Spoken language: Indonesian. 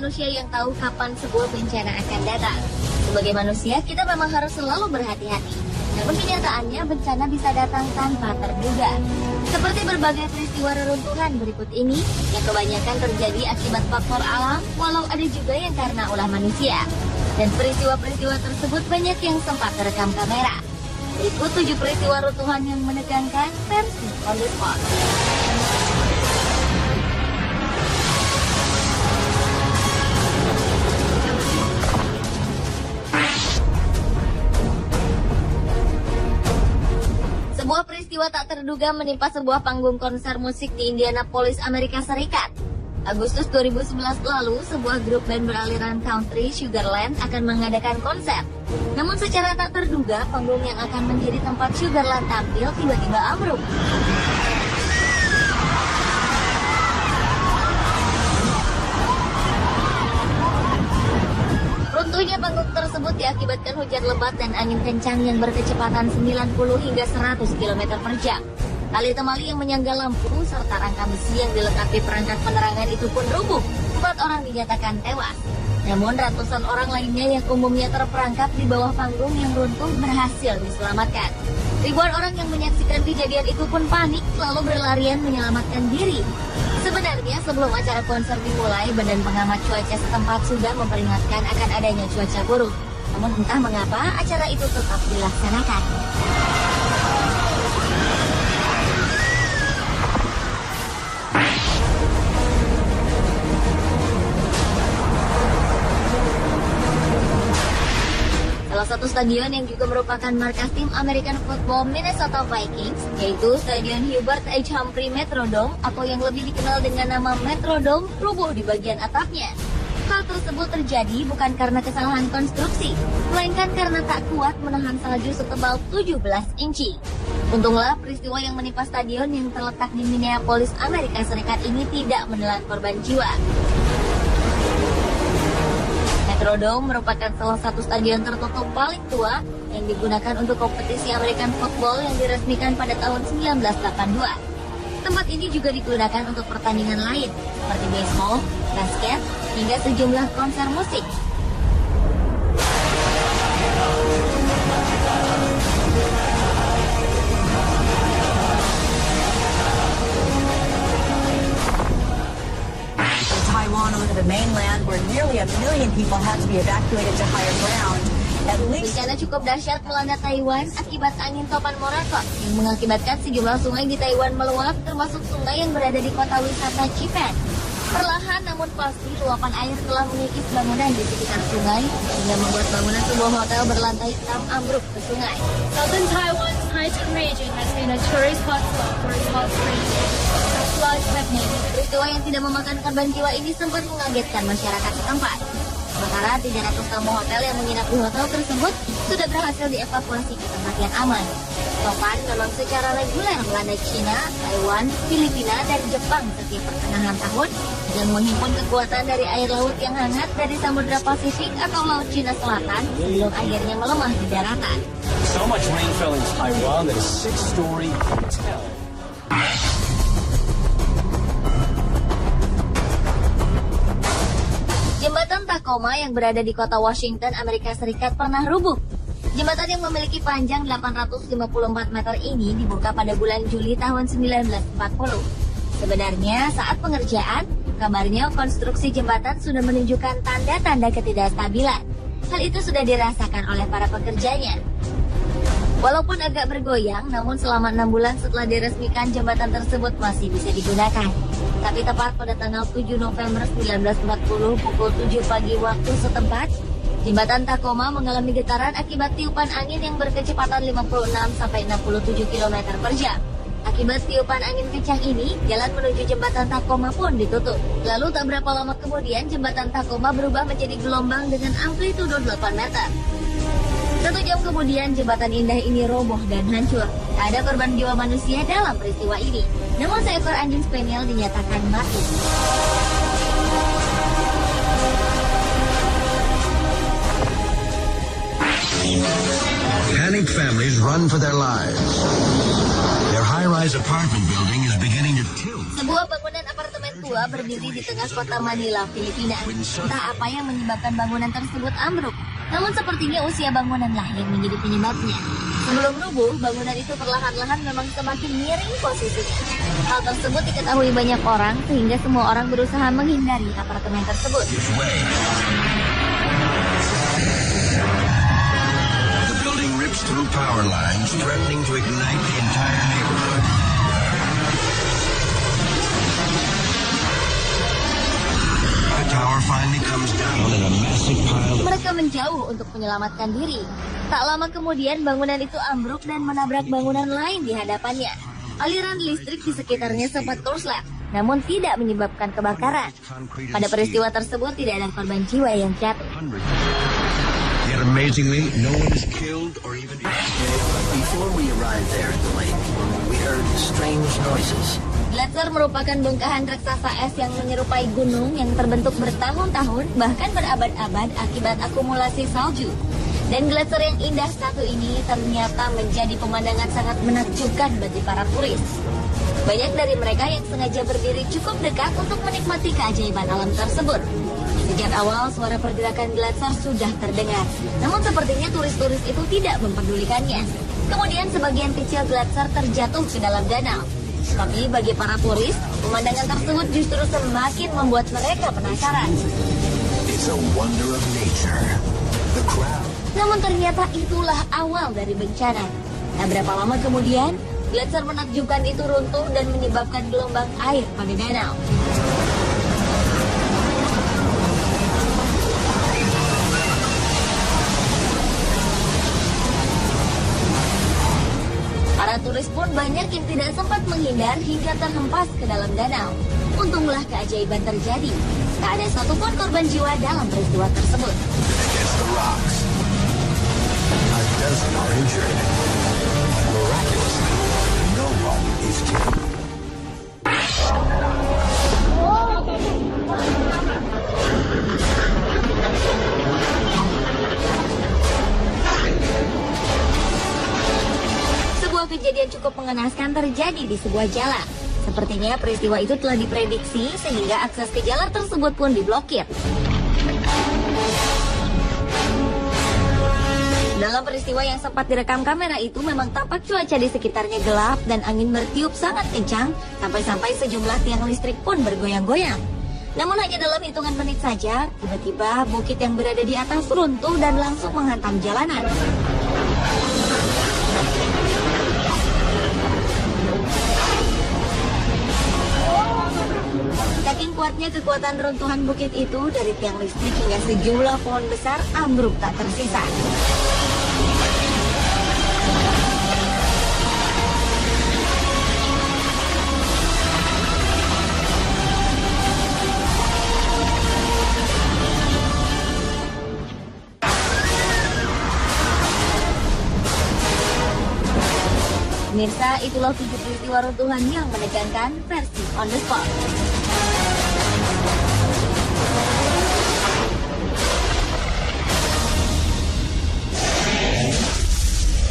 manusia yang tahu kapan sebuah bencana akan datang. Sebagai manusia, kita memang harus selalu berhati-hati. Namun kenyataannya bencana bisa datang tanpa terduga. Seperti berbagai peristiwa reruntuhan berikut ini, yang kebanyakan terjadi akibat faktor alam, walau ada juga yang karena ulah manusia. Dan peristiwa-peristiwa tersebut banyak yang sempat terekam kamera. Berikut 7 peristiwa runtuhan yang menegangkan versi On The Spot. Sebuah peristiwa tak terduga menimpa sebuah panggung konser musik di Indianapolis, Amerika Serikat. Agustus 2011 lalu, sebuah grup band beraliran country, Sugarland, akan mengadakan konser. Namun secara tak terduga, panggung yang akan menjadi tempat Sugarland tampil tiba-tiba ambruk. Runtuhnya panggung tersebut diakibatkan hujan lebat dan angin kencang yang berkecepatan 90 hingga 100 km per jam. Tali temali yang menyangga lampu serta rangka besi yang dilengkapi perangkat penerangan itu pun rubuh. 4 orang dinyatakan tewas. Namun ratusan orang lainnya yang umumnya terperangkap di bawah panggung yang runtuh berhasil diselamatkan. Ribuan orang yang menyaksikan kejadian itu pun panik lalu berlarian menyelamatkan diri. Sebenarnya sebelum acara konser dimulai, Badan Pengamat Cuaca setempat sudah memperingatkan akan adanya cuaca buruk. Namun entah mengapa acara itu tetap dilaksanakan. Salah satu stadion yang juga merupakan markas tim American Football Minnesota Vikings, yaitu Stadion Hubert H. Humphrey Metrodome atau yang lebih dikenal dengan nama Metrodome, rubuh di bagian atapnya. Hal tersebut terjadi bukan karena kesalahan konstruksi, melainkan karena tak kuat menahan salju setebal 17 inci. Untunglah peristiwa yang menimpa stadion yang terletak di Minneapolis, Amerika Serikat ini tidak menelan korban jiwa. Metrodome merupakan salah satu stadion tertutup paling tua yang digunakan untuk kompetisi American Football yang diresmikan pada tahun 1982. Tempat ini juga digunakan untuk pertandingan lain seperti baseball, basket, hingga sejumlah konser musik. Taiwan over the mainland, where nearly 1 million people had to be evacuated to higher ground. Bencana cukup dahsyat melanda Taiwan akibat angin topan Morakot yang mengakibatkan sejumlah sungai di Taiwan meluap, termasuk sungai yang berada di kota wisata Chipen. Perlahan namun pasti luapan air telah mengikis bangunan di sekitar sungai hingga membuat bangunan sebuah hotel berlantai 6 ambruk ke sungai. Southern Taiwan's Taichung region has been a tourist hotspot for hot springs. Peristiwa yang tidak memakan korban jiwa ini sempat mengagetkan masyarakat setempat. Sementara 300 tamu hotel yang menginap di hotel tersebut sudah berhasil dievakuasi ke tempat yang aman. Topan memang secara reguler melanda China, Taiwan, Filipina, dan Jepang setiap pertengahan tahun yang menghimpun kekuatan dari air laut yang hangat dari Samudra Pasifik atau Laut Cina Selatan sebelum akhirnya melemah di daratan. So much rain fell in Taiwan that a 6-story hotel. Jembatan Tacoma yang berada di kota Washington, Amerika Serikat pernah rubuh. Jembatan yang memiliki panjang 854 meter ini dibuka pada bulan Juli tahun 1940. Sebenarnya saat pengerjaan, kabarnya konstruksi jembatan sudah menunjukkan tanda-tanda ketidakstabilan. Hal itu sudah dirasakan oleh para pekerjanya. Walaupun agak bergoyang, namun selama 6 bulan setelah diresmikan, jembatan tersebut masih bisa digunakan. Tapi tepat pada tanggal 7 November 1940 pukul 7 pagi waktu setempat, jembatan Tacoma mengalami getaran akibat tiupan angin yang berkecepatan 56-67 km per jam. Akibat tiupan angin kencang ini, jalan menuju jembatan Tacoma pun ditutup. Lalu tak berapa lama kemudian, jembatan Tacoma berubah menjadi gelombang dengan amplitudo 8 meter. 1 jam kemudian, jembatan indah ini roboh dan hancur. Tak ada korban jiwa manusia dalam peristiwa ini. Namun seekor anjing spaniel dinyatakan mati. Panicked families run for their lives. Their high-rise apartment building is beginning to tilt. Sebuah bangunan apartemen bangunan tua berdiri di tengah kota Manila, Filipina. Entah apa yang menyebabkan bangunan tersebut ambruk. Namun sepertinya usia bangunanlah yang menjadi penyebabnya. Sebelum rubuh, bangunan itu perlahan-lahan memang semakin miring posisinya. Hal tersebut diketahui banyak orang sehingga semua orang berusaha menghindari apartemen tersebut. The building rips through power lines, threatening to ignite the entire neighborhood. The tower finally comes down in a massive pile of... Mereka menjauh untuk menyelamatkan diri. Tak lama kemudian bangunan itu ambruk dan menabrak bangunan lain di hadapannya. Aliran listrik di sekitarnya sempat korslet, namun tidak menyebabkan kebakaran. Pada peristiwa tersebut tidak ada korban jiwa yang jatuh. Yet amazingly, no one is killed or even... Before we arrived there at the lake, we heard strange noises. Gletser merupakan bongkahan raksasa es yang menyerupai gunung yang terbentuk bertahun-tahun, bahkan berabad-abad akibat akumulasi salju. Dan gletser yang indah satu ini ternyata menjadi pemandangan sangat menakjubkan bagi para turis. Banyak dari mereka yang sengaja berdiri cukup dekat untuk menikmati keajaiban alam tersebut. Sejak awal suara pergerakan gletser sudah terdengar, namun sepertinya turis-turis itu tidak mempedulikannya. Kemudian sebagian kecil gletser terjatuh ke dalam danau. Tapi bagi para turis, pemandangan tersebut justru semakin membuat mereka penasaran. It's a wonder of nature. The crowd. Namun ternyata itulah awal dari bencana. Tak berapa lama kemudian, gletser menakjubkan itu runtuh dan menyebabkan gelombang air pada danau. Para turis pun banyak yang tidak sempat menghindar hingga terhempas ke dalam danau. Untunglah keajaiban terjadi. Tak ada satupun korban jiwa dalam peristiwa tersebut. Against the rocks. A dozen are injured. Miraculously, no one is killed. Sebuah kejadian cukup mengenaskan terjadi di sebuah jalan. Sepertinya peristiwa itu telah diprediksi sehingga akses ke jalan tersebut pun diblokir. Dalam peristiwa yang sempat direkam kamera itu memang tampak cuaca di sekitarnya gelap dan angin bertiup sangat kencang sampai-sampai sejumlah tiang listrik pun bergoyang-goyang. Namun hanya dalam hitungan menit saja, tiba-tiba bukit yang berada di atas runtuh dan langsung menghantam jalanan. Saking kuatnya kekuatan runtuhan bukit itu, dari tiang listrik hingga sejumlah pohon besar ambruk tak tersisa. Pemirsa, itulah 7 peristiwa runtuhan yang menegangkan versi On The Spot.